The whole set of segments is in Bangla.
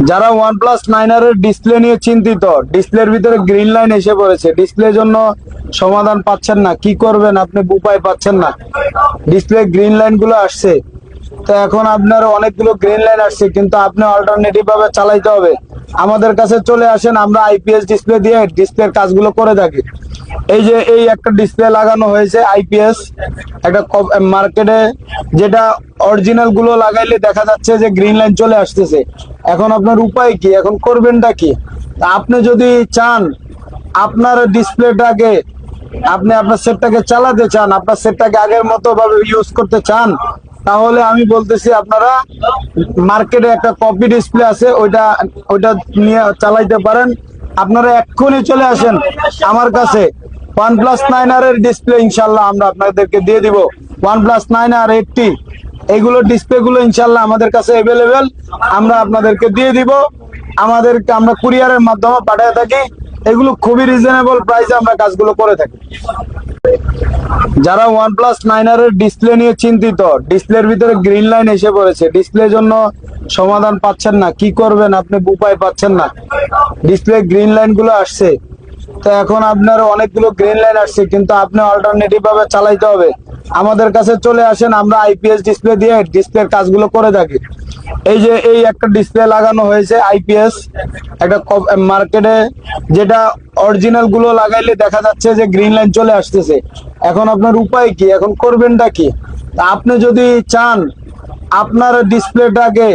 যারা OnePlus 9 এর ডিসপ্লে নিয়ে চিন্তিত, ডিসপ্লের ভিতরে গ্রিন লাইন এসে পড়েছে, ডিসপ্লের জন্য সমাধান পাচ্ছেন না, কি করবেন আপনি উপায় পাচ্ছেন না, ডিসপ্লে গ্রিন লাইন গুলো আসছে, তো এখন আপনার অনেকগুলো গ্রিন লাইন আসছে, কিন্তু আপনি অল্টারনেটিভ ভাবে চালাইতে হবে। আমাদের কাছে চলে আসেন, আমরা আইপিএস ডিসপ্লে দিয়ে ডিসপ্লের কাজগুলো করে থাকি। এই যে এই একটা ডিসপ্লে লাগানো হয়েছে আইপিএস, একটা মার্কেটে, যেটা অরিজিনাল গুলো লাগাইলে দেখা যাচ্ছে যে গ্রিন লাইন চলে আসতেছে। এখন আপনার উপায় কি, এখন করবেনটা কি? আপনি যদি চান আপনার ডিসপ্লেটাকে, আপনি আপনার সেটটাকে চালাতে চান, আপনার সেটটাকে আগের মতো ভাবে ইউজ করতে চান, তাহলে আমি বলতেছি আপনারা মার্কেটে একটা কপি ডিসপ্লে আছে, ওইটা ওইটা নিয়ে চালাইতে পারেন। আপনারা এক্ষুনি চলে আসেন আমার কাছে, OnePlus 9 এর ডিসপ্লে ইনশাল্লাহ আমরা আপনাদেরকে দিয়ে দিব। OnePlus 9 আর 80 এইগুলো ডিসপ্লে গুলো ইনশাল্লাহ আমাদের কাছে অ্যাভেলেবেল, আমরা আপনাদেরকে দিয়ে দিব। আমরা কুরিয়ারের মাধ্যমে পাঠিয়ে থাকি। এগুলো খুবই রিজনেবল প্রাইসে আমরা কাজগুলো করে থাকি। যারা OnePlus 9 এর ডিসপ্লে নিয়ে চিন্তিত, ডিসপ্লের ভিতরে গ্রিন লাইন এসে পড়েছে, ডিসপ্লের জন্য সমাধান পাচ্ছেন না, কি করবেন আপনি উপায় পাচ্ছেন না, ডিসপ্লে গ্রিন লাইন গুলো আসছে, তো এখন আপনার অনেকগুলো গ্রিন লাইন আসছে, কিন্তু আপনি অল্টারনেটিভ ভাবে চালাইতে হবে। আমাদের কাছে চলে আসেন, আমরা আইপিএস ডিসপ্লে দিয়ে ডিসপ্লের কাজগুলো করে থাকি। এই যে এই একটা ডিসপ্লে লাগানো হয়েছে আইপিএস, একটা মার্কেটে, যেটা অরিজিনাল গুলো লাগাইলে দেখা যাচ্ছে যে গ্রিন লাইন চলে আসতেছে। এখন আপনার উপায় কি, এখন করবেনটা কি? আপনি যদি চান আপনার ডিসপ্লেটাকে,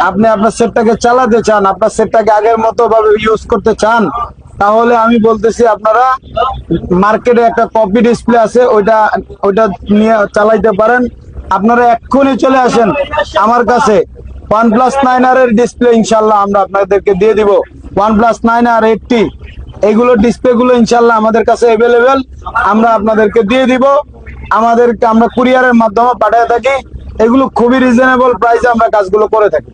আপনি আপনার সেটটাকে চালাতে চান, আপনার সেটটাকে আগের মতো ভাবে ইউজ করতে চান, তাহলে আমি বলতেছি আপনারা মার্কেটে একটা কপি ডিসপ্লে আছে, ওইটা ওইটা নিয়ে চালাইতে পারেন। আপনারা এক্ষুনি চলে আসেন আমার কাছে, OnePlus 9 এর ডিসপ্লে ইনশাল্লাহ আমরা আপনাদেরকে দিয়ে দিব। OnePlus 9 আর 80 এইগুলো ডিসপ্লে গুলো ইনশাল্লাহ আমাদের কাছে অ্যাভেলেবেল, আমরা আপনাদেরকে দিয়ে দিব। আমরা কুরিয়ারের মাধ্যমে পাঠিয়ে থাকি। এগুলো খুবই রিজনেবল প্রাইসে আমরা কাজগুলো করে থাকি।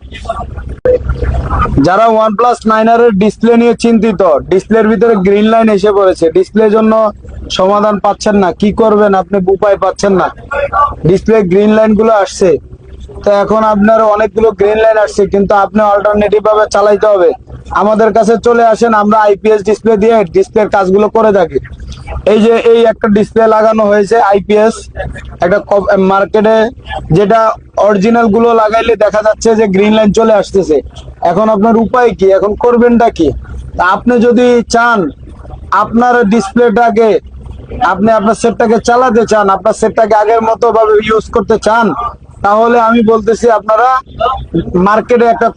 যারা OnePlus 9 এর ডিসপ্লে নিয়ে চিন্তিত, ডিসপ্লের ভিতরে গ্রিন লাইন এসে পড়েছে, ডিসপ্লের জন্য সমাধান পাচ্ছেন না, কি করবেন আপনি উপায় পাচ্ছেন না, ডিসপ্লে গ্রিন লাইন গুলো আসছে, তো এখন আপনার অনেকগুলো গ্রিন লাইন আসছে, কিন্তু আপনি অল্টারনেটিভ ভাবে চালাইতে হবে। আমাদের কাছে চলে আসেন, আমরা আইপিএস ডিসপ্লে দিয়ে ডিসপ্লের কাজগুলো করে থাকি। এই যে এই একটা ডিসপ্লে লাগানো হয়েছে আইপিএস, একটা মার্কেটে, যেটা অরিজিনাল গুলো লাগাইলে দেখা যাচ্ছে যে গ্রিন লাইন চলে আসতেছে। এখন আপনার উপায় কি, এখন করবেনটা কি? আপনি যদি চান আপনার ডিসপ্লেটাকে, আপনি আপনার সেটটাকে চালাতে চান, আপনার সেটটাকে আগের মতো ভাবে ইউজ করতে চান, তাহলে আমি বলতেছি আপনারা মার্কেটে একটা